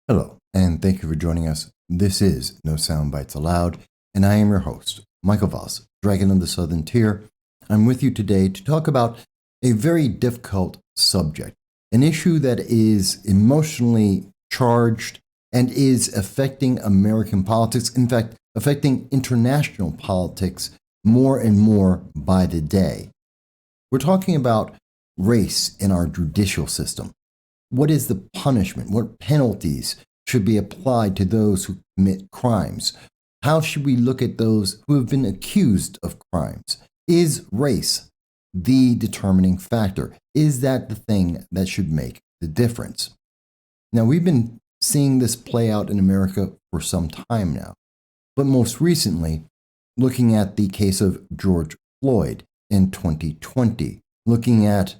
Hello, and thank you for joining us. This is No Soundbites Allowed, and I am your host, Michael Voss, Dragon of the Southern Tier. I'm with you today to talk about a very difficult subject, an issue that is emotionally charged and is affecting American politics, in fact, affecting international politics more and more by the day. We're talking about race in our judicial system. What is the punishment? What penalties should be applied to those who commit crimes? How should we look at those who have been accused of crimes? Is race the determining factor? Is that the thing that should make the difference? Now, we've been seeing this play out in America for some time now, but most recently, looking at the case of George Floyd in 2020, looking at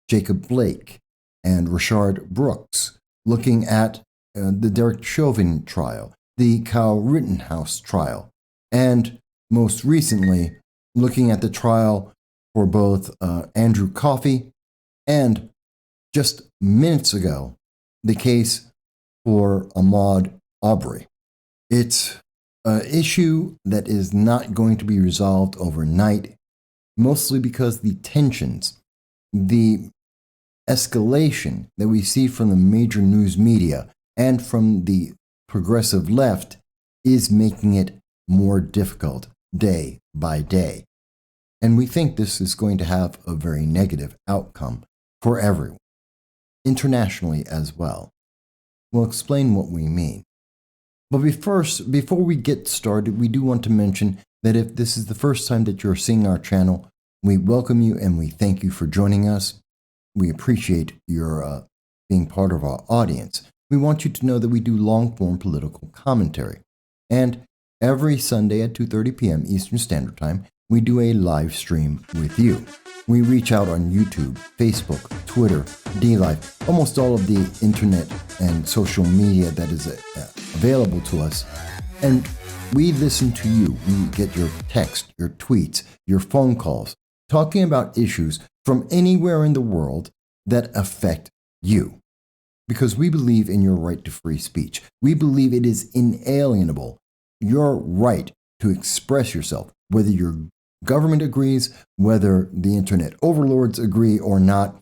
Jacob Blake and Rayshard Brooks, looking at the Derek Chauvin trial, the Kyle Rittenhouse trial, and most recently, looking at the trial for both Andrew Coffey and just minutes ago, the case for Ahmaud Arbery. It's an issue that is not going to be resolved overnight, mostly because the tensions, the escalation that we see from the major news media and from the progressive left is making it more difficult day by day. And we think this is going to have a very negative outcome for everyone, internationally as well. We'll explain what we mean. But before we get started, we do want to mention that if this is the first time that you're seeing our channel, we welcome you and we thank you for joining us. We appreciate your being part of our audience. We want you to know that we do long-form political commentary. And every Sunday at 2:30 p.m. Eastern Standard Time, we do a live stream with you. We reach out on YouTube, Facebook, Twitter, DLive, almost all of the internet and social media that is available to us. And we listen to you. We get your text, your tweets, your phone calls, talking about issues from anywhere in the world that affect you. Because we believe in your right to free speech. We believe it is inalienable, your right to express yourself, whether your government agrees, whether the internet overlords agree or not.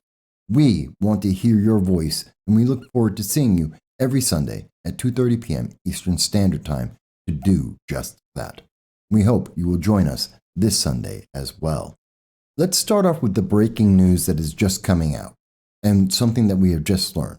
We want to hear your voice, and we look forward to seeing you every Sunday at 2:30 p.m. Eastern Standard Time to do just that. We hope you will join us this Sunday as well. Let's start off with the breaking news that is just coming out, and something that we have just learned,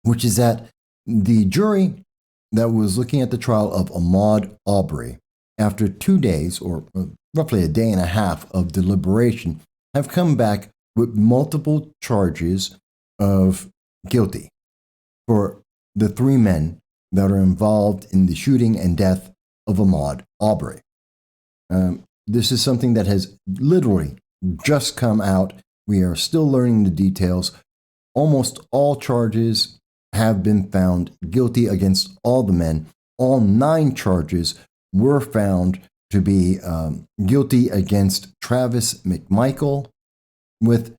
which is that the jury that was looking at the trial of Ahmaud Arbery, after 2 days, or roughly a day and a half of deliberation, have come back with multiple charges of guilty for the 3 men that are involved in the shooting and death of Ahmaud Arbery. This is something that has literally just come out. We are still learning the details. Almost all charges have been found guilty against all the men. All 9 charges were found to be guilty against Travis McMichael, with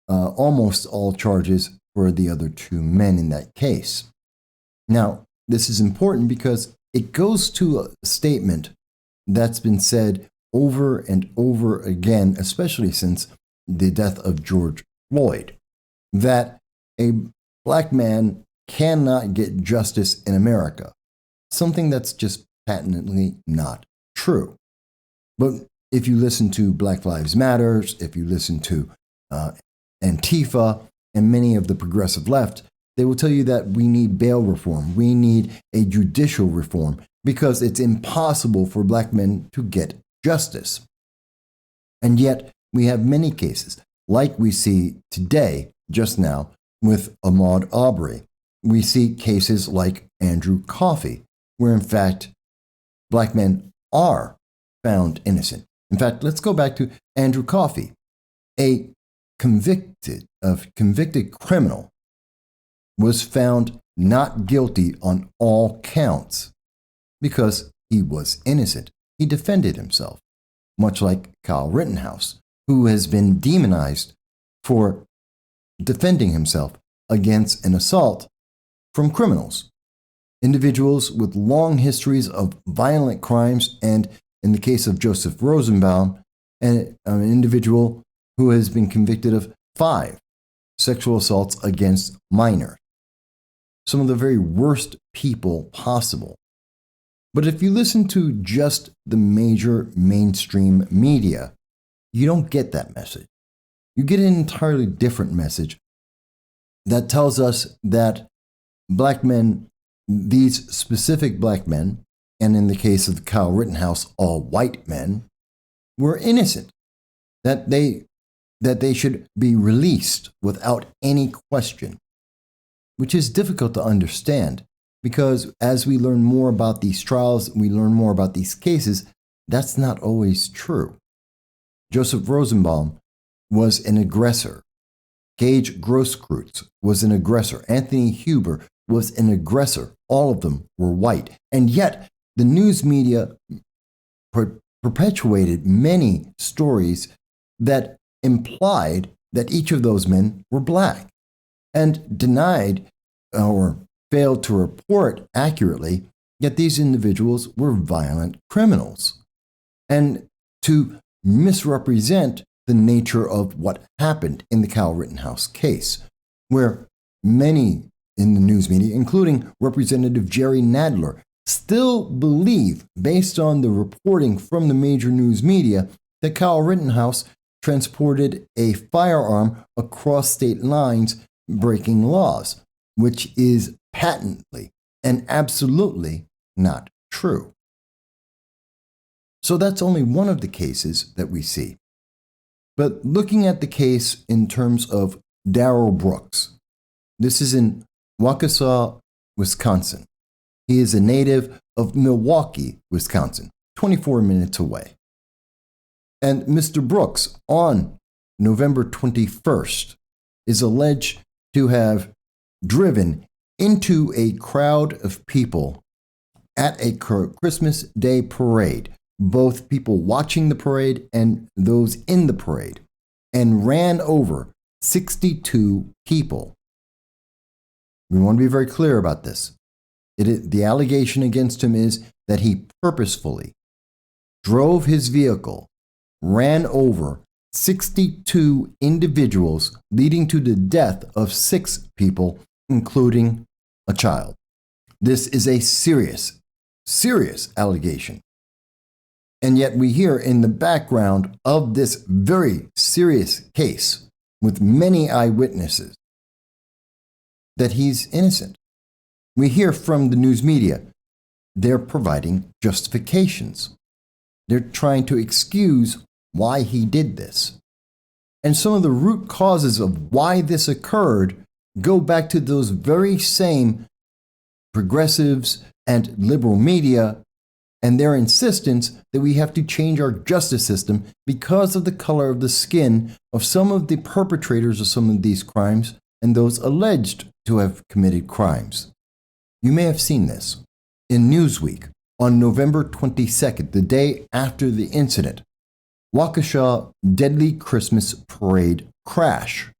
almost all charges for the other 2 men in that case. Now, this is important because it goes to a statement that's been said over and over again, especially since the death of George Floyd, that a black man cannot get justice in America, something that's just patently not true. But if you listen to Black Lives Matter, if you listen to Antifa and many of the progressive left, they will tell you that we need bail reform. We need a judicial reform because it's impossible for black men to get justice. And yet we have many cases, like we see today, just now, with Ahmaud Arbery. We see cases like Andrew Coffey, where in fact, black men are found innocent. In fact, let's go back to Andrew Coffey, a convicted criminal, was found not guilty on all counts because he was innocent. He defended himself, much like Kyle Rittenhouse, who has been demonized for defending himself against an assault from criminals. individuals with long histories of violent crimes, and in the case of Joseph Rosenbaum, an individual who has been convicted of 5 sexual assaults against minors. Some of the very worst people possible. But if you listen to just the major mainstream media, you don't get that message. You get an entirely different message that tells us that black men, these specific black men, and in the case of Kyle Rittenhouse, all white men, were innocent, that they should be released without any question, which is difficult to understand because as we learn more about these trials, we learn more about these cases, that's not always true. Joseph Rosenbaum was an aggressor. Gage Grosskreutz was an aggressor. Anthony Huber was an aggressor. All of them were white. And yet, the news media perpetuated many stories that implied that each of those men were black and denied or failed to report accurately that these individuals were violent criminals and to misrepresent the nature of what happened in the Kyle Rittenhouse case, where many in the news media, including Representative Jerry Nadler, still believe, based on the reporting from the major news media, that Kyle Rittenhouse transported a firearm across state lines, breaking laws, which is patently and absolutely not true. So that's only one of the cases that we see. But looking at the case in terms of Darrell Brooks, this is in Waukesha, Wisconsin. He is a native of Milwaukee, Wisconsin, 24 minutes away. And Mr. Brooks, on November 21st, is alleged to have driven into a crowd of people at a Christmas Day parade, both people watching the parade and those in the parade, and ran over 62 people. We want to be very clear about this. The allegation against him is that he purposefully drove his vehicle, ran over 62 individuals, leading to the death of 6 people, including a child. This is a serious, serious allegation. And yet we hear in the background of this very serious case, with many eyewitnesses, that he's innocent. We hear from the news media, they're providing justifications. They're trying to excuse why he did this. And some of the root causes of why this occurred go back to those very same progressives and liberal media and their insistence that we have to change our justice system because of the color of the skin of some of the perpetrators of some of these crimes and those alleged to have committed crimes. You may have seen this in Newsweek on November 22nd, the day after the incident. Waukesha Deadly Christmas Parade Crash.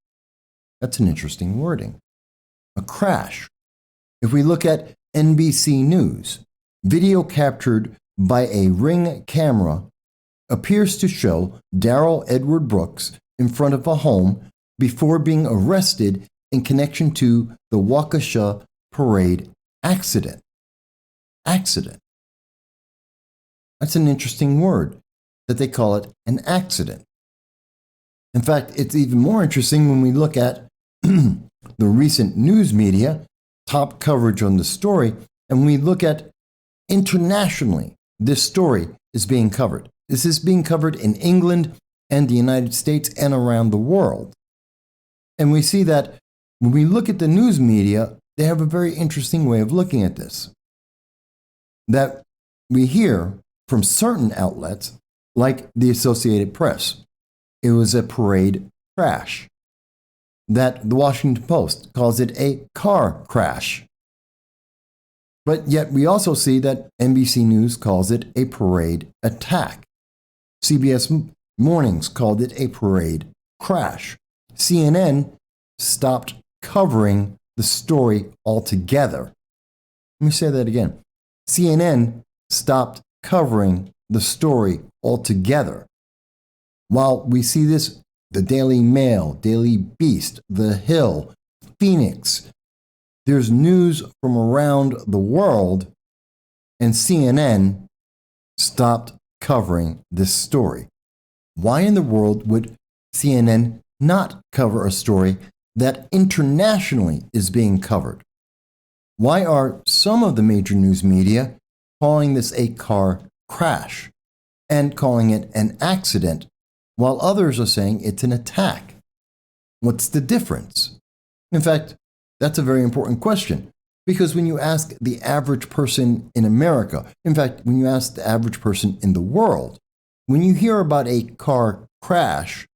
That's an interesting wording. A crash. If we look at NBC News, video captured by a Ring camera appears to show Darrell Edward Brooks in front of a home before being arrested in connection to the Waukesha Parade accident. Accident. That's an interesting word, that they call it an accident. In fact, it's even more interesting when we look at the recent news media, top coverage on the story, and we look at internationally, this story is being covered. This is being covered in England and the United States and around the world. And we see that when we look at the news media, they have a very interesting way of looking at this. That we hear from certain outlets, like the Associated Press, it was a parade crash. That the Washington Post calls it a car crash. But yet we also see that NBC News calls it a parade attack. CBS Mornings called it a parade crash. CNN stopped covering the story altogether. Let me say that again. CNN stopped covering the story altogether. While we see this, the Daily Mail, Daily Beast, The Hill, Phoenix, there's news from around the world, and CNN stopped covering this story. Why in the world would CNN not cover a story that internationally is being covered? Why are some of the major news media calling this a car crash and calling it an accident, while others are saying it's an attack? What's the difference? In fact, that's a very important question, because when you ask the average person in America, in fact, when you ask the average person in the world, when you hear about a car crash,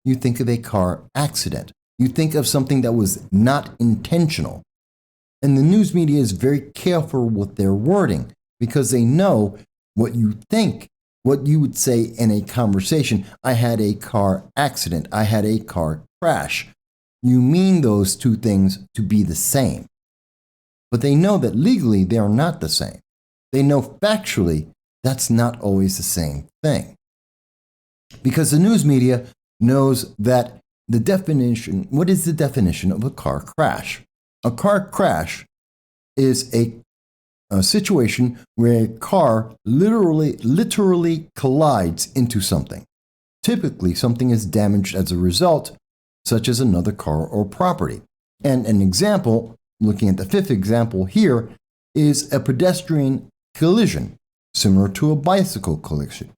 you think of a car accident. You think of something that was not intentional. And the news media is very careful with their wording because they know what you think, what you would say in a conversation. I had a car accident. I had a car crash. You mean those two things to be the same. But they know that legally they are not the same. They know factually that's not always the same thing. Because the news media knows that the definition, what is the definition of a car crash? A car crash is a situation where a car literally collides into something. Typically, something is damaged as a result, such as another car or property. And an example, looking at the fifth example here, is a pedestrian collision, similar to a bicycle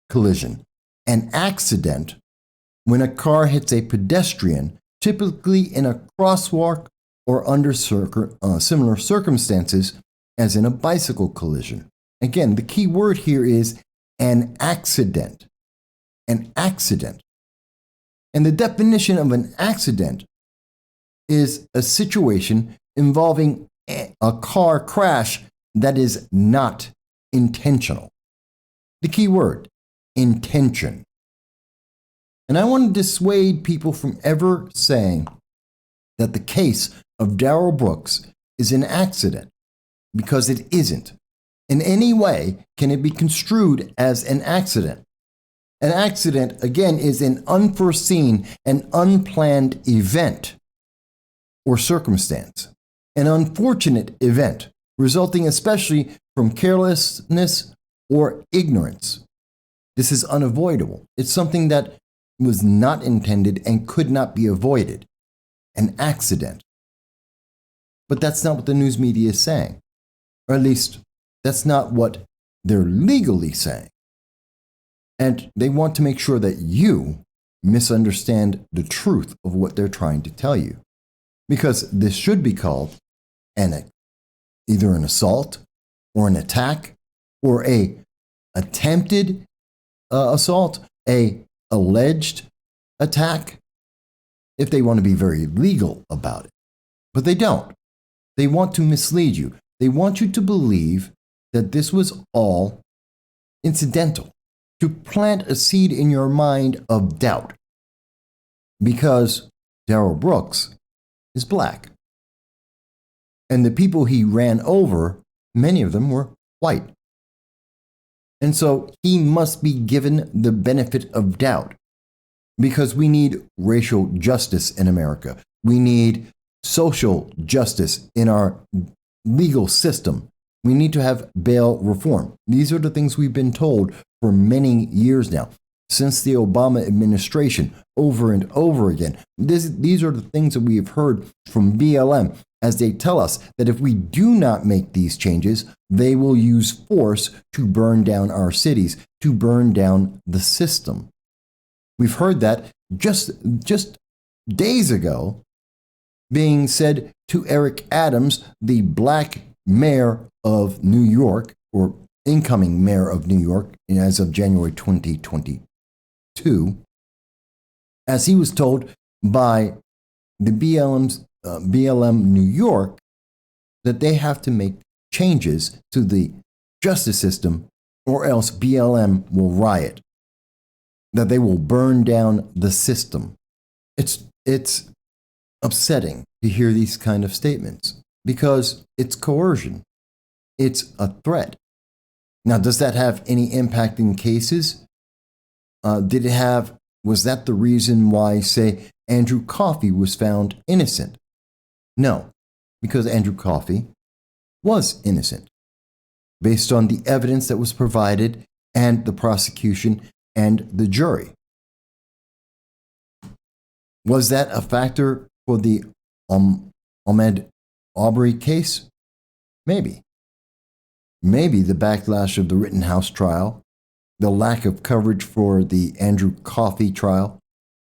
collision. An accident, when a car hits a pedestrian, typically in a crosswalk or under similar circumstances as in a bicycle collision. Again, the key word here is an accident. An accident. And the definition of an accident is a situation involving a car crash that is not intentional. The key word, intention. And I want to dissuade people from ever saying that the case of Darrell Brooks is an accident, because it isn't. In any way can it be construed as an accident. An accident, again, is an unforeseen and unplanned event or circumstance, an unfortunate event resulting especially from carelessness or ignorance. This is unavoidable. It's something that was not intended and could not be avoided. An accident. But that's not what the news media is saying. Or at least, that's not what they're legally saying. And they want to make sure that you misunderstand the truth of what they're trying to tell you. Because this should be called either an assault or an attack or a attempted assault, a alleged attack, if they want to be very legal about it. But they don't. They want to mislead you. They want you to believe that this was all incidental, to plant a seed in your mind of doubt. Because Darrell Brooks is black. And the people he ran over, many of them were white. And so he must be given the benefit of doubt, because we need racial justice in America. We need social justice in our legal system. We need to have bail reform. These are the things we've been told for many years now, since the Obama administration, over and over again. These are the things that we have heard from BLM, as they tell us that if we do not make these changes, they will use force to burn down our cities, to burn down the system. We've heard that just days ago being said to Eric Adams, the black mayor of New York, or incoming mayor of New York as of January 2022, as he was told by the BLM New York that they have to make changes to the justice system or else BLM will riot, that they will burn down the system. It's upsetting to hear these kind of statements because it's coercion. It's a threat. Now, does that have any impact in cases? Was that the reason why, say, Andrew Coffey was found innocent? No, because Andrew Coffey was innocent based on the evidence that was provided and the prosecution and the jury. Was that a factor for the Ahmaud Arbery case? Maybe. Maybe the backlash of the Rittenhouse trial, the lack of coverage for the Andrew Coffey trial,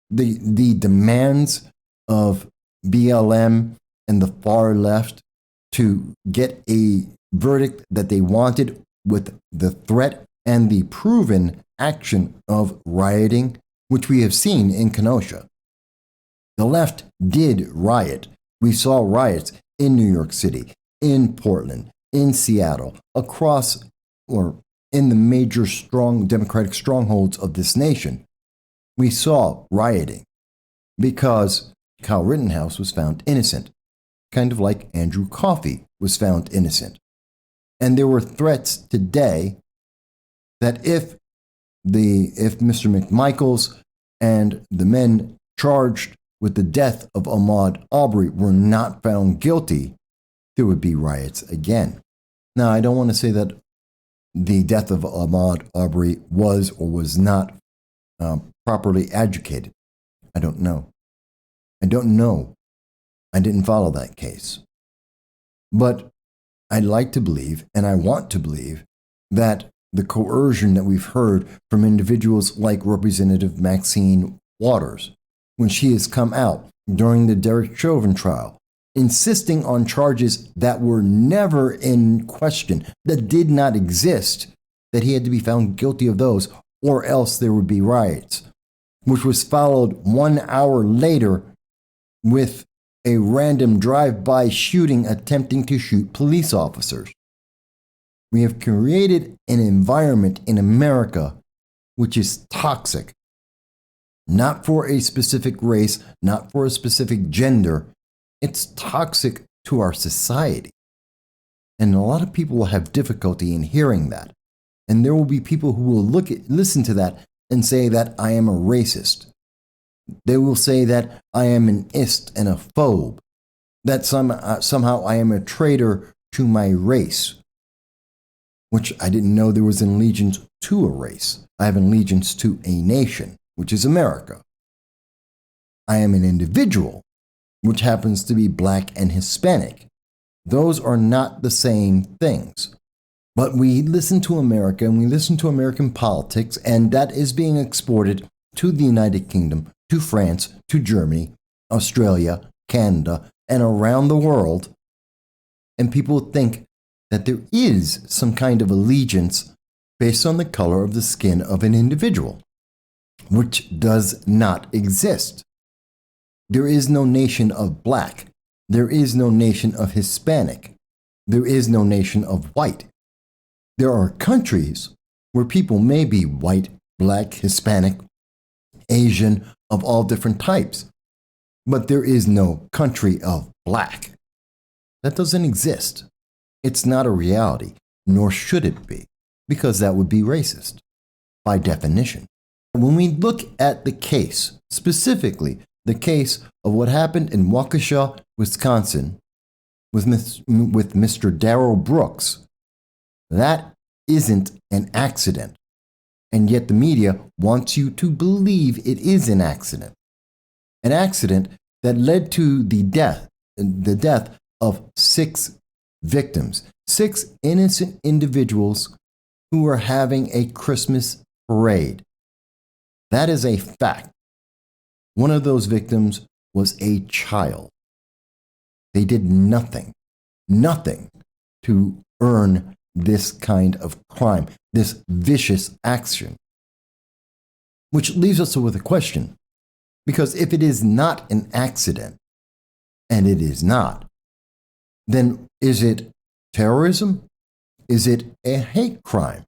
the demands of BLM and the far left to get a verdict that they wanted with the threat and the proven action of rioting, which we have seen in Kenosha. The left did riot. We saw riots in New York City, in Portland, in Seattle, across or in the major strong Democratic strongholds of this nation. We saw rioting because Kyle Rittenhouse was found innocent, kind of like Andrew Coffey was found innocent. And there were threats today that if Mr. McMichaels and the men charged with the death of Ahmaud Arbery were not found guilty, there would be riots again. Now, I don't want to say that the death of Ahmaud Arbery was or was not properly adjudicated. I don't know. I didn't follow that case. But I'd like to believe, and I want to believe, that the coercion that we've heard from individuals like Representative Maxine Waters, when she has come out during the Derek Chauvin trial, insisting on charges that were never in question, that did not exist, that he had to be found guilty of those, or else there would be riots, which was followed 1 hour later with a random drive-by shooting attempting to shoot police officers. We have created an environment in America which is toxic, not for a specific race, not for a specific gender. It's toxic to our society. And a lot of people will have difficulty in hearing that. And there will be people who will listen to that and say that I am a racist. They will say that I am an ist and a phobe, that somehow I am a traitor to my race, which I didn't know there was an allegiance to a race. I have an allegiance to a nation, which is America. I am an individual, which happens to be Black and Hispanic. Those are not the same things. But we listen to America and we listen to American politics, and that is being exported to the United Kingdom, to France, to Germany, Australia, Canada, and around the world. And people think that there is some kind of allegiance based on the color of the skin of an individual, which does not exist. There is no nation of Black. There is no nation of Hispanic. There is no nation of white. There are countries where people may be white, Black, Hispanic, Asian, of all different types, but there is no country of Black. That doesn't exist. It's not a reality, nor should it be, because that would be racist, by definition. When we look at the case, specifically the case of what happened in Waukesha, Wisconsin, with Mr. Darrell Brooks, that isn't an accident. And yet the media wants you to believe it is an accident. An accident that led to the death of 6 victims, 6 innocent individuals who were having a Christmas parade. That is a fact. One of those victims was a child. They did nothing to earn this kind of crime, this vicious action. Which leaves us with a question. Because if it is not an accident, and it is not, then is it terrorism? Is it a hate crime?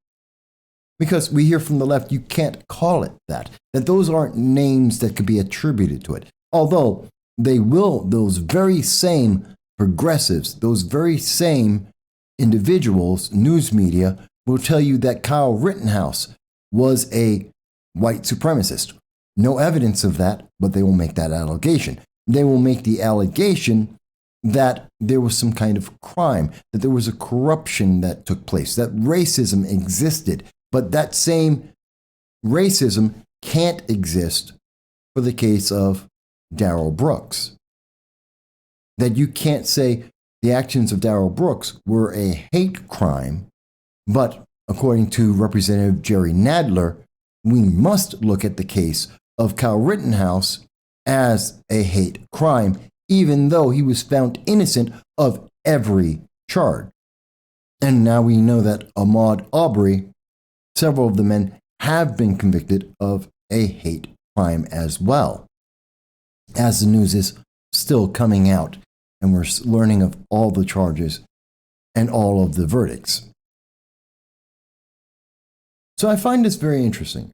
Because we hear from the left, you can't call it that those aren't names that could be attributed to it. Although they will, those very same progressives, those very same individuals, news media, will tell you that Kyle Rittenhouse was a white supremacist. No evidence of that, but they will make that allegation. They will make the allegation that there was some kind of crime, that there was a corruption that took place, that racism existed. But that same racism can't exist for the case of Darrell Brooks. That you can't say the actions of Darrell Brooks were a hate crime, but according to Representative Jerry Nadler, we must look at the case of Kyle Rittenhouse as a hate crime, even though he was found innocent of every charge. And now we know that Ahmaud Arbery, several of the men have been convicted of a hate crime as well. As the news is still coming out and we're learning of all the charges and all of the verdicts. So I find this very interesting.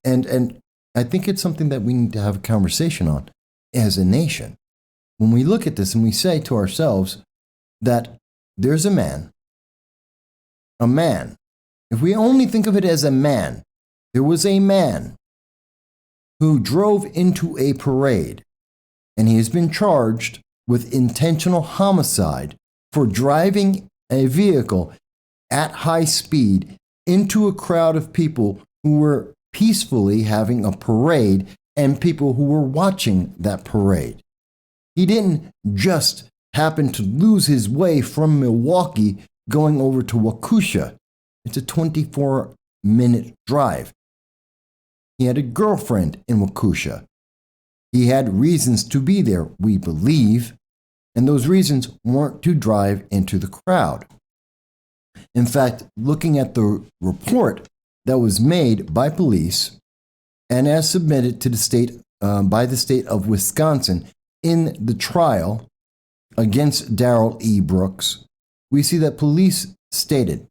And I think it's something that we need to have a conversation on as a nation. When we look at this and we say to ourselves that there's a man, if we only think of it as a man, there was a man who drove into a parade, and he has been charged with intentional homicide for driving a vehicle at high speed into a crowd of people who were peacefully having a parade and people who were watching that parade. He didn't just happen to lose his way from Milwaukee going over to Waukesha. It's a 24-minute drive. He had a girlfriend in Waukesha. He had reasons to be there, we believe, and those reasons weren't to drive into the crowd. In fact, looking at the report that was made by police and as submitted to the state by the state of Wisconsin in the trial against Darrell E. Brooks, we see that police stated,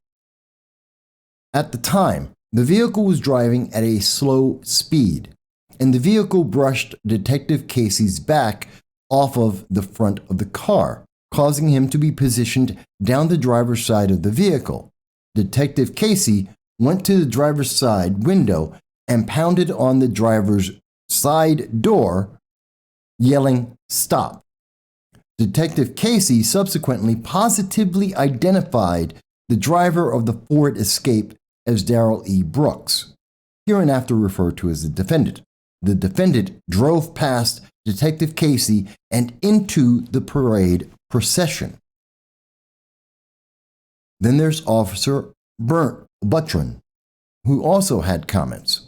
at the time, the vehicle was driving at a slow speed, and the vehicle brushed Detective Casey's back off of the front of the car, causing him to be positioned down the driver's side of the vehicle. Detective Casey went to the driver's side window and pounded on the driver's side door, yelling, "Stop." Detective Casey subsequently positively identified the driver of the Ford Escape as Darrell E. Brooks, hereinafter referred to as the defendant. The defendant drove past Detective Casey and into the parade procession. Then there's Officer Buttrin, who also had comments.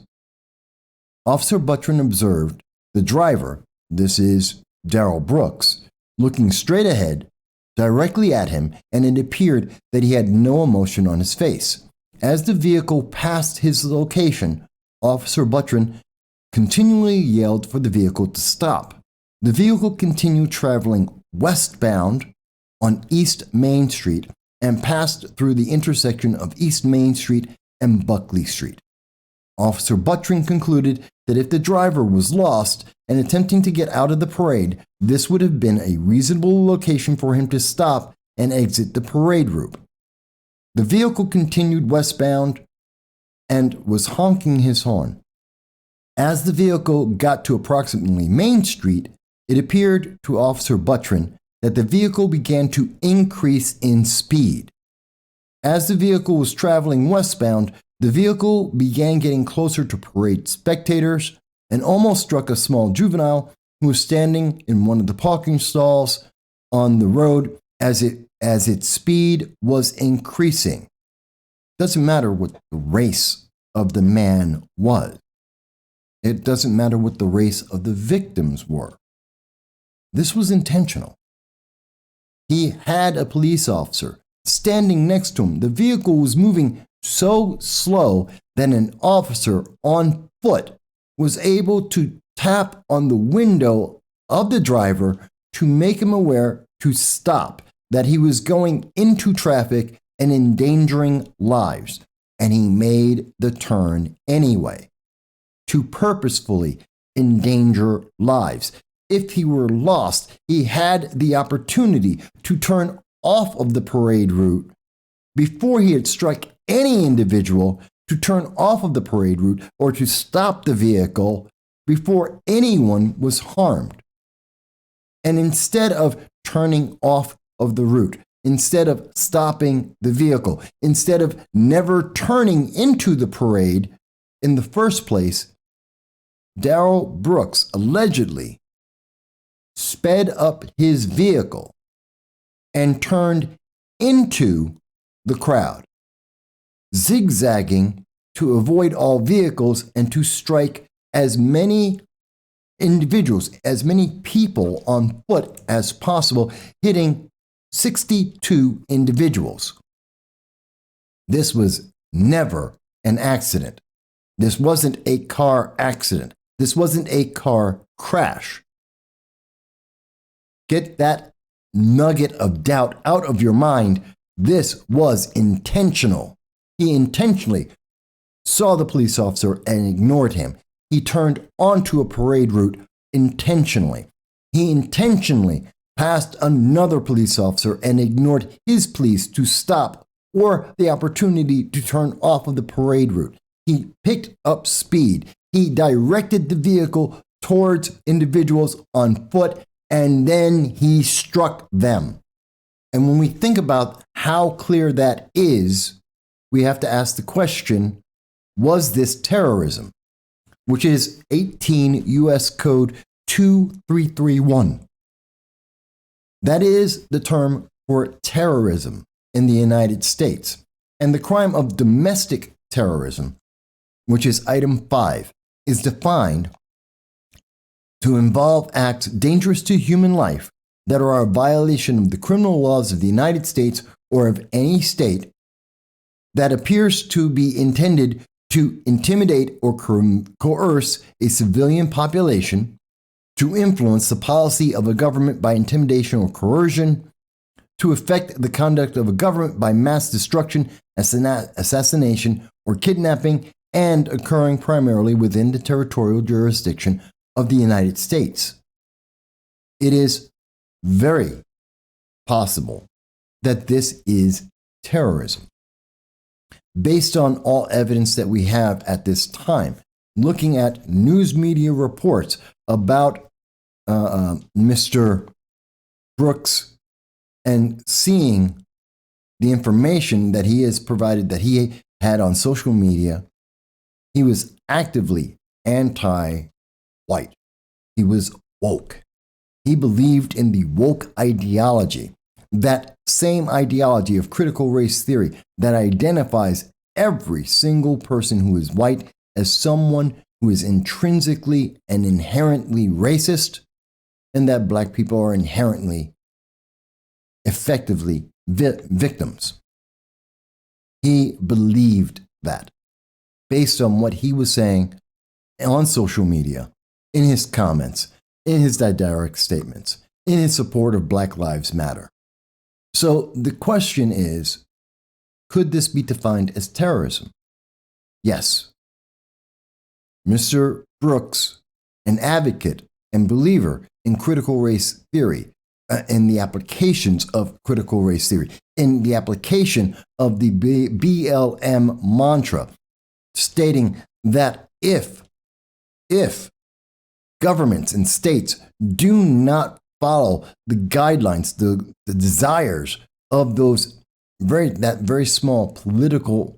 Officer Buttrin observed the driver, this is Darrell Brooks, looking straight ahead, directly at him, and it appeared that he had no emotion on his face. As the vehicle passed his location, Officer Buttrin continually yelled for the vehicle to stop. The vehicle continued traveling westbound on East Main Street and passed through the intersection of East Main Street and Buckley Street. Officer Buttrin concluded that if the driver was lost and attempting to get out of the parade, this would have been a reasonable location for him to stop and exit the parade route. The vehicle continued westbound and was honking his horn. As the vehicle got to approximately Main Street, it appeared to Officer Buttrin that the vehicle began to increase in speed. As the vehicle was traveling westbound, the vehicle began getting closer to parade spectators and almost struck a small juvenile who was standing in one of the parking stalls on the road as its speed was increasing. Doesn't matter what the race of the man was. It doesn't matter what the race of the victims were. This was intentional. He had a police officer standing next to him. The vehicle was moving so slow that an officer on foot was able to tap on the window of the driver to make him aware to stop, that he was going into traffic and endangering lives. And he made the turn anyway, to purposefully endanger lives. If he were lost, he had the opportunity to turn off of the parade route before he had struck any individual, to turn off of the parade route or to stop the vehicle before anyone was harmed. And instead of turning off of the route, instead of stopping the vehicle, instead of never turning into the parade in the first place, Darrell Brooks allegedly sped up his vehicle and turned into the crowd, zigzagging to avoid all vehicles and to strike as many individuals, as many people on foot as possible, hitting 62 individuals. This was never an accident. This wasn't a car accident. This wasn't a car crash. Get that nugget of doubt out of your mind. This was intentional. He intentionally saw the police officer and ignored him. He turned onto a parade route intentionally. He intentionally passed another police officer and ignored his pleas to stop or the opportunity to turn off of the parade route. He picked up speed. He directed the vehicle towards individuals on foot, and then he struck them. And when we think about how clear that is, we have to ask the question, was this terrorism? Which is 18 U.S. Code 2331. That is the term for terrorism in the United States. And the crime of domestic terrorism, which is item 5, is defined to involve acts dangerous to human life that are a violation of the criminal laws of the United States or of any state that appears to be intended to intimidate or coerce a civilian population, to influence the policy of a government by intimidation or coercion, to affect the conduct of a government by mass destruction, assassination, or kidnapping, and occurring primarily within the territorial jurisdiction of the United States. It is very possible that this is terrorism. Based on all evidence that we have at this time, looking at news media reports about Mr. Brooks and seeing the information that he has provided, that he had on social media, he was actively anti-white. He was woke. He believed in the woke ideology, that same ideology of critical race theory that identifies every single person who is white as someone who is intrinsically and inherently racist, and that black people are inherently, effectively victims. He believed that based on what he was saying on social media, in his comments, in his direct statements, in his support of Black Lives Matter. So the question is, could this be defined as terrorism? Yes. Mr. Brooks, an advocate and believer in critical race theory, in the applications of critical race theory, in the application of the BLM mantra, stating that if governments and states do not follow the guidelines, the desires of that very small political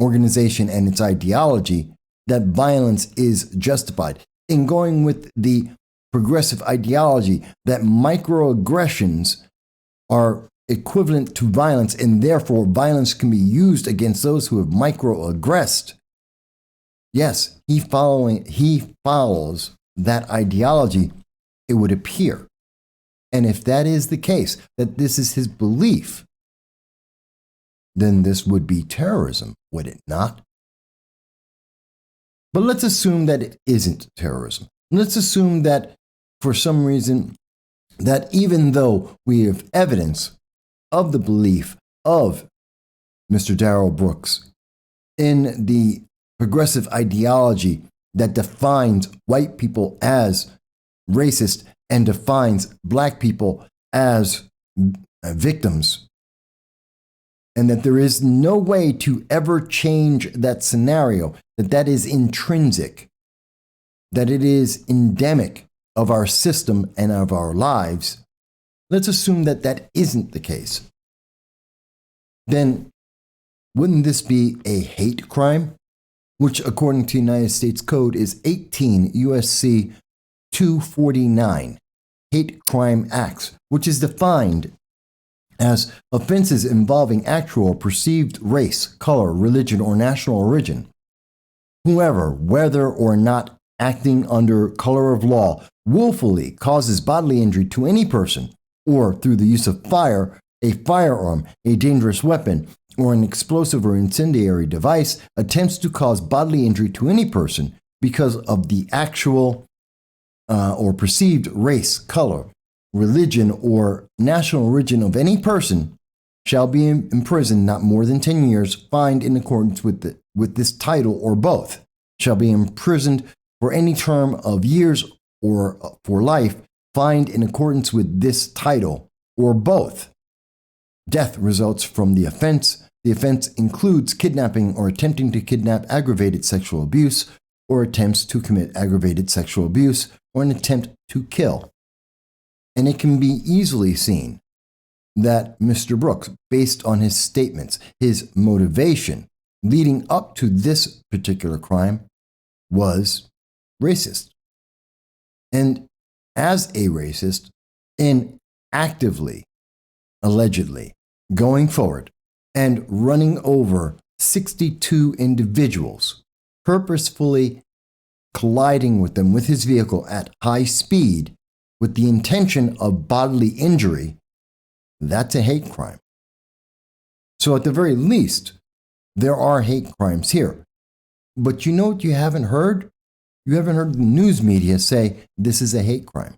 organization and its ideology, that violence is justified. In going with the progressive ideology that microaggressions are equivalent to violence, and therefore violence can be used against those who have microaggressed. Yes, he follows that ideology, it would appear. And if that is the case, that this is his belief, then this would be terrorism, would it not? But let's assume that it isn't terrorism. Let's assume that for some reason, that even though we have evidence of the belief of Mr. Darrell Brooks in the progressive ideology that defines white people as racist and defines black people as victims, and that there is no way to ever change that scenario, that is intrinsic, that it is endemic of our system and of our lives, let's assume that that isn't the case. Then wouldn't this be a hate crime? Which, according to United States Code, is 18 U.S.C. 249, Hate Crime Acts, which is defined as offenses involving actual or perceived race, color, religion, or national origin. Whoever, whether or not acting under color of law, willfully causes bodily injury to any person, or through the use of fire, a firearm, a dangerous weapon, or an explosive or incendiary device, attempts to cause bodily injury to any person because of the actual or perceived race, color, religion, or national origin of any person, shall be imprisoned not more than 10 years, fined in accordance with this title, or both, shall be imprisoned for any term of years or for life, fined in accordance with this title, or both. Death results from the offense. The offense includes kidnapping or attempting to kidnap, aggravated sexual abuse, or attempts to commit aggravated sexual abuse, or an attempt to kill. And it can be easily seen that Mr. Brooks, based on his statements, his motivation leading up to this particular crime, was racist. And as a racist, and actively, allegedly, going forward and running over 62 individuals, purposefully colliding with them with his vehicle at high speed with the intention of bodily injury, that's a hate crime. So at the very least, there are hate crimes here. But you know what you haven't heard? You haven't heard the news media say this is a hate crime,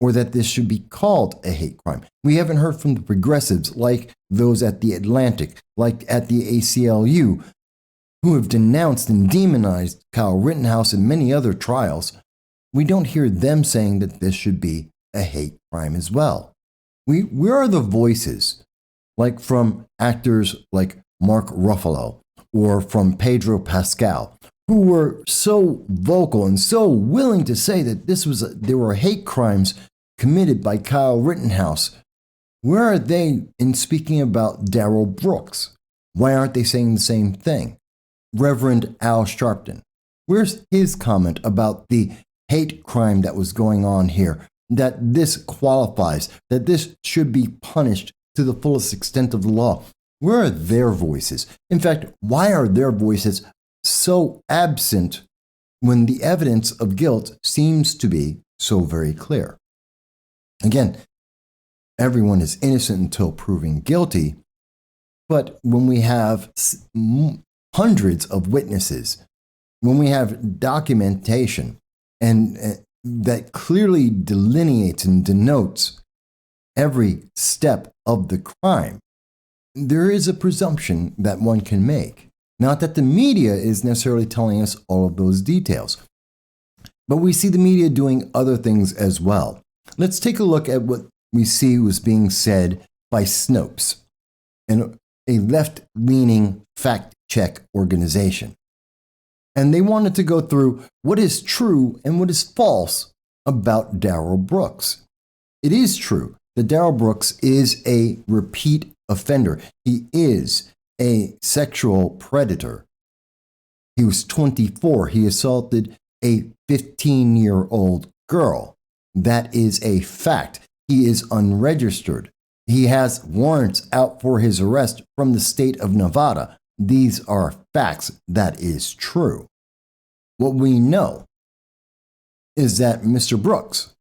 or that this should be called a hate crime. We haven't heard from the progressives like those at the Atlantic, like at the ACLU, who have denounced and demonized Kyle Rittenhouse and many other trials. We don't hear them saying that this should be a hate crime as well. Where are the voices, like from actors like Mark Ruffalo or from Pedro Pascal, who were so vocal and so willing to say that there were hate crimes committed by Kyle Rittenhouse? Where are they in speaking about Darrell Brooks? Why aren't they saying the same thing? Reverend Al Sharpton, where's his comment about the hate crime that was going on here, that this qualifies, that this should be punished to the fullest extent of the law? Where are their voices? In fact, why are their voices so absent when the evidence of guilt seems to be so very clear? Again, everyone is innocent until proven guilty, but when we have hundreds of witnesses, when we have documentation and that clearly delineates and denotes every step of the crime, there is a presumption that one can make. Not that the media is necessarily telling us all of those details, but we see the media doing other things as well. Let's take a look at what we see was being said by Snopes, a left-leaning fact-check organization. And they wanted to go through what is true and what is false about Darrell Brooks. It is true that Darrell Brooks is a repeat offender. He is a sexual predator. He was 24. He assaulted a 15-year-old girl. That is a fact. He is unregistered. He has warrants out for his arrest from the state of Nevada. These are facts. That is true. What we know is that Mr. Brooks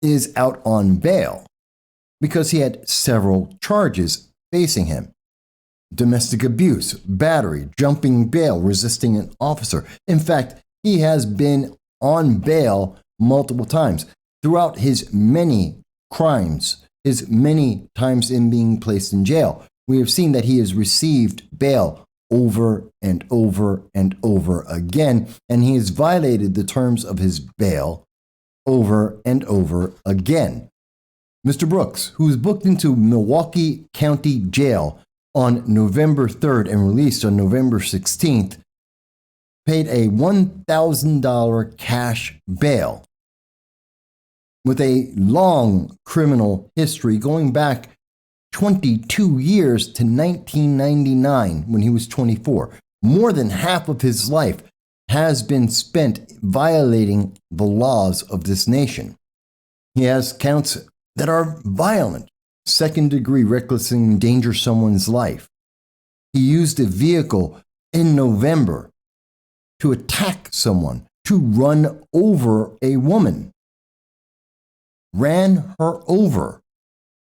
is out on bail because he had several charges facing him: domestic abuse, battery, jumping bail, resisting an officer. In fact, he has been on bail multiple times throughout his many crimes, his many times in being placed in jail. We have seen that he has received bail over and over and over again, and he has violated the terms of his bail over and over again. Mr. Brooks, who was booked into Milwaukee County Jail on November 3rd and released on November 16th, paid a $1,000 cash bail with a long criminal history going back 22 years to 1999 when he was 24. More than half of his life has been spent violating the laws of this nation. He has counts that are violent, second-degree reckless endanger someone's life. He used a vehicle in November to attack someone, to run over a woman. Ran her over.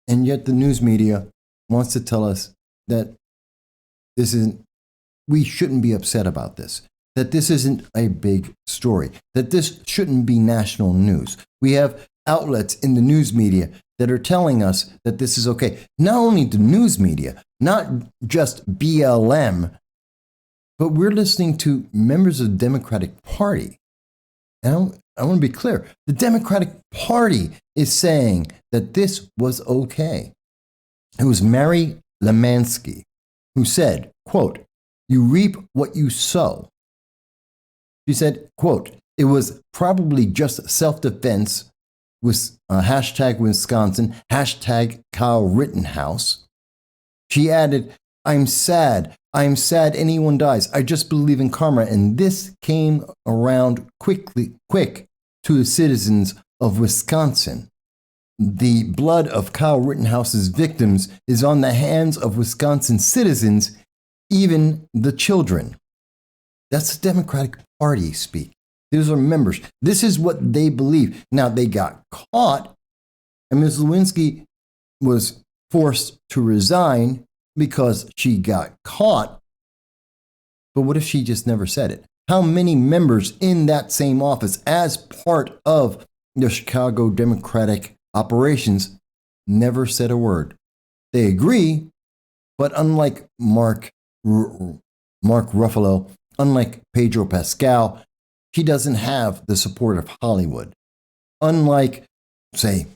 And yet the news media wants to tell us that we shouldn't be upset about this, that this isn't a big story, that this shouldn't be national news. We have outlets in the news media that are telling us that this is okay. Not only the news media, not just BLM, but we're listening to members of the Democratic Party. And I want to be clear. The Democratic Party is saying that this was okay. It was Mary Lemansky who said, quote, "You reap what you sow." She said, quote, "It was probably just self-defense with hashtag Wisconsin, hashtag Kyle Rittenhouse." She added, I'm sad anyone dies. I just believe in karma." And this came around quick to the citizens of Wisconsin. The blood of Kyle Rittenhouse's victims is on the hands of Wisconsin citizens, even the children. That's the Democratic Party speak. These are members. This is what they believe. Now, they got caught, and Ms. Lewinsky was forced to resign because she got caught. But what if she just never said it? How many members in that same office, as part of the Chicago Democratic operations, never said a word? They agree, but unlike Mark Ruffalo, unlike Pedro Pascal, she doesn't have the support of Hollywood. Unlike, say,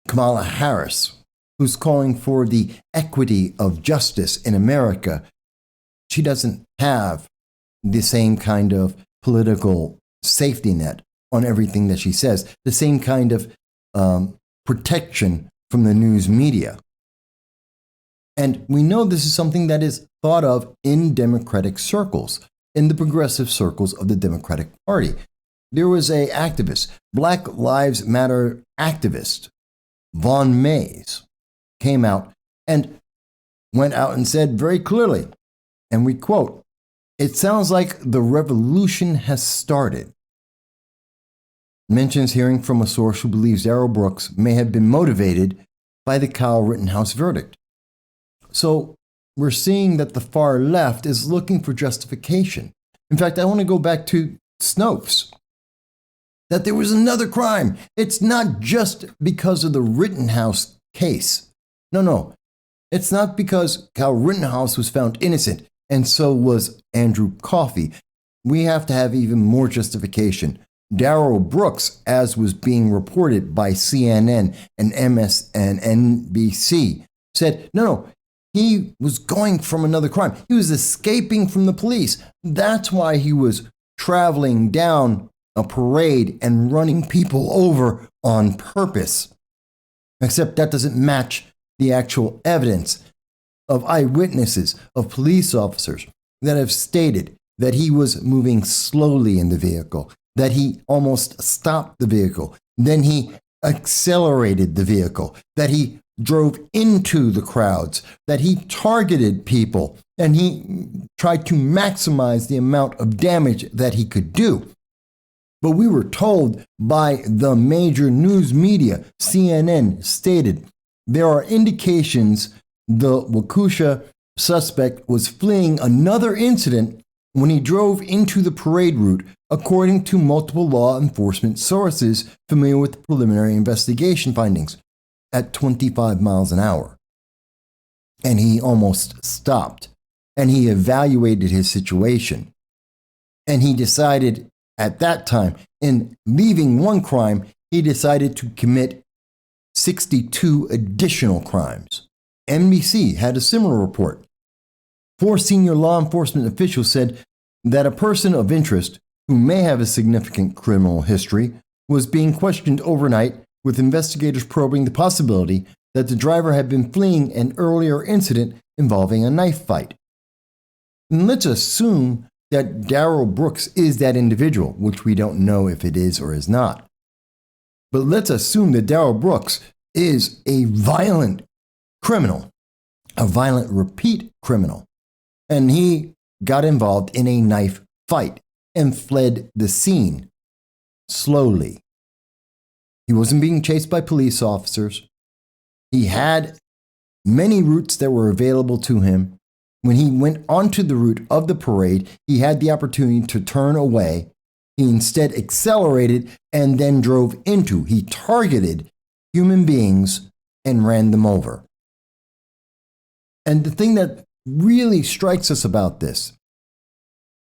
Kamala Harris, who's calling for the equity of justice in America, she doesn't have the same kind of political safety net on everything that she says, the same kind of protection from the news media. And we know this is something that is thought of in Democratic circles, in the progressive circles of the Democratic Party. There was an activist, Black Lives Matter activist, Vaughn Mays, came out and went out and said very clearly, and we quote, "It sounds like the revolution has started." Mentions hearing from a source who believes Darrell Brooks may have been motivated by the Kyle Rittenhouse verdict. So we're seeing that the far left is looking for justification. In fact, I want to go back to Snopes, that there was another crime. It's not just because of the Rittenhouse case. No. It's not because Kyle Rittenhouse was found innocent, and so was Andrew Coffey. We have to have even more justification. Darrell Brooks, as was being reported by CNN and MSNBC, said, no, he was going from another crime. He was escaping from the police. That's why he was traveling down a parade and running people over on purpose. Except that doesn't match the actual evidence of eyewitnesses, of police officers that have stated that he was moving slowly in the vehicle, that he almost stopped the vehicle, then he accelerated the vehicle, that he drove into the crowds, that he targeted people, and he tried to maximize the amount of damage that he could do. But we were told by the major news media, CNN stated, there are indications the Waukesha suspect was fleeing another incident when he drove into the parade route, according to multiple law enforcement sources familiar with the preliminary investigation findings, at 25 miles an hour. And he almost stopped, and he evaluated his situation. And he decided at that time, in leaving one crime, he decided to commit 62 additional crimes. NBC had a similar report. 4 senior law enforcement officials said that a person of interest who may have a significant criminal history was being questioned overnight, with investigators probing the possibility that the driver had been fleeing an earlier incident involving a knife fight. And let's assume that Darrell Brooks is that individual, which we don't know if it is or is not. But let's assume that Darrell Brooks is a violent criminal, a violent repeat criminal, and he got involved in a knife fight and fled the scene slowly. He wasn't being chased by police officers. He had many routes that were available to him. When he went onto the route of the parade, he had the opportunity to turn away. He instead accelerated and then he targeted human beings and ran them over. And the thing that really strikes us about this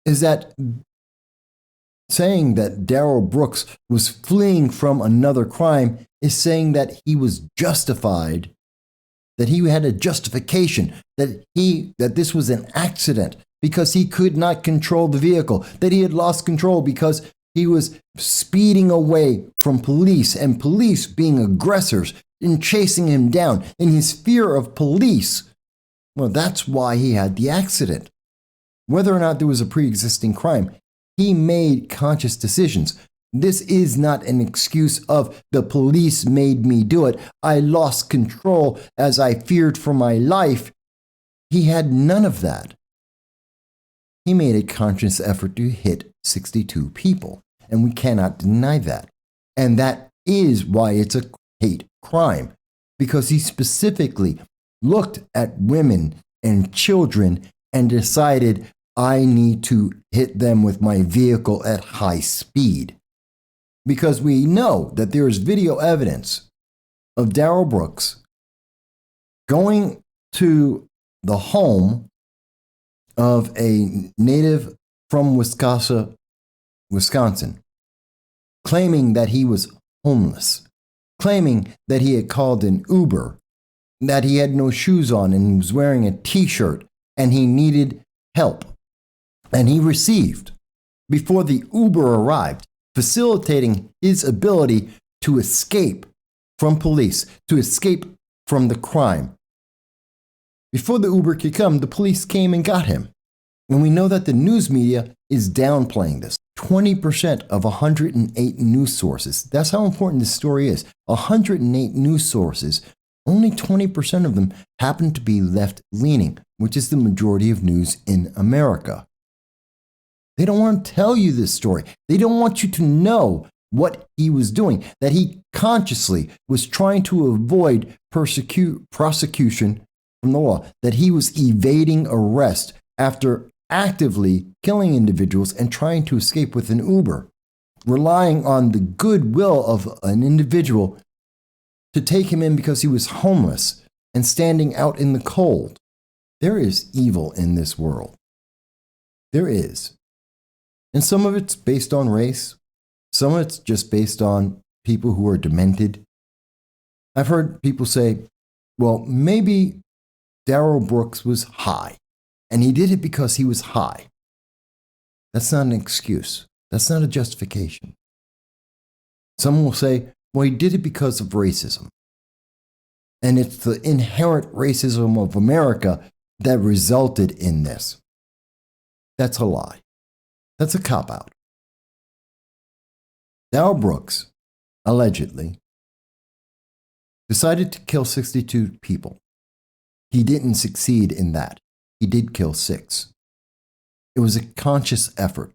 is that saying that Darrell Brooks was fleeing from another crime is saying that he was justified, that he had a justification, that this was an accident because he could not control the vehicle, that he had lost control because he was speeding away from police and police being aggressors and chasing him down. In his fear of police, well, that's why he had the accident. Whether or not there was a pre-existing crime, he made conscious decisions. This is not an excuse of the police made me do it. I lost control as I feared for my life. He had none of that. He made a conscious effort to hit 62 people, and we cannot deny that. And that is why it's a hate crime, because he specifically looked at women and children and decided, I need to hit them with my vehicle at high speed. Because we know that there is video evidence of Darrell Brooks going to the home of a native from Waukesha, Wisconsin, claiming that he was homeless, claiming that he had called an Uber, that he had no shoes on and he was wearing a t-shirt and he needed help. And he received, before the Uber arrived, facilitating his ability to escape from police, to escape from the crime. Before the Uber could come, the police came and got him. And we know that the news media is downplaying this. 20% of 108 news sources, that's how important this story is. 108 news sources, only 20% of them happen to be left-leaning, which is the majority of news in America. They don't want to tell you this story. They don't want you to know what he was doing, that he consciously was trying to avoid prosecution from the law, that he was evading arrest after actively killing individuals and trying to escape with an Uber, relying on the goodwill of an individual to take him in because he was homeless and standing out in the cold. There is evil in this world. There is. And some of it's based on race. Some of it's just based on people who are demented. I've heard people say, well, maybe Darrell Brooks was high, and he did it because he was high. That's not an excuse. That's not a justification. Some will say, well, he did it because of racism. And it's the inherent racism of America that resulted in this. That's a lie. That's a cop-out. Darrell Brooks, allegedly, decided to kill 62 people. He didn't succeed in that. He did kill 6. It was a conscious effort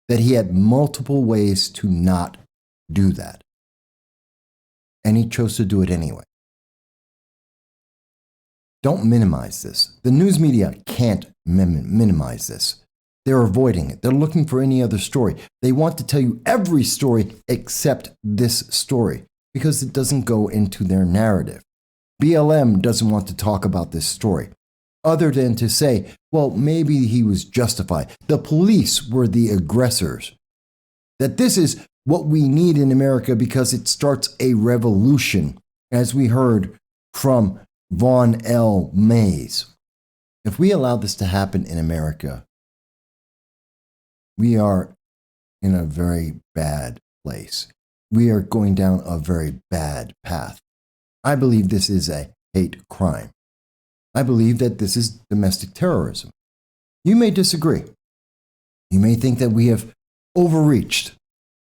that he had multiple ways to not do that. And he chose to do it anyway. Don't minimize this. The news media can't minimize this. They're avoiding it. They're looking for any other story. They want to tell you every story except this story because it doesn't go into their narrative. BLM doesn't want to talk about this story other than to say, well, maybe he was justified. The police were the aggressors. That this is what we need in America because it starts a revolution, as we heard from Vaughn L. Mays. If we allow this to happen in America, we are in a very bad place. We are going down a very bad path. I believe this is a hate crime. I believe that this is domestic terrorism. You may disagree. You may think that we have overreached,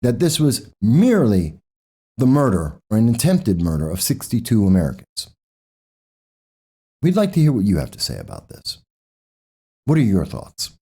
that this was merely the murder or an attempted murder of 62 Americans. We'd like to hear what you have to say about this. What are your thoughts?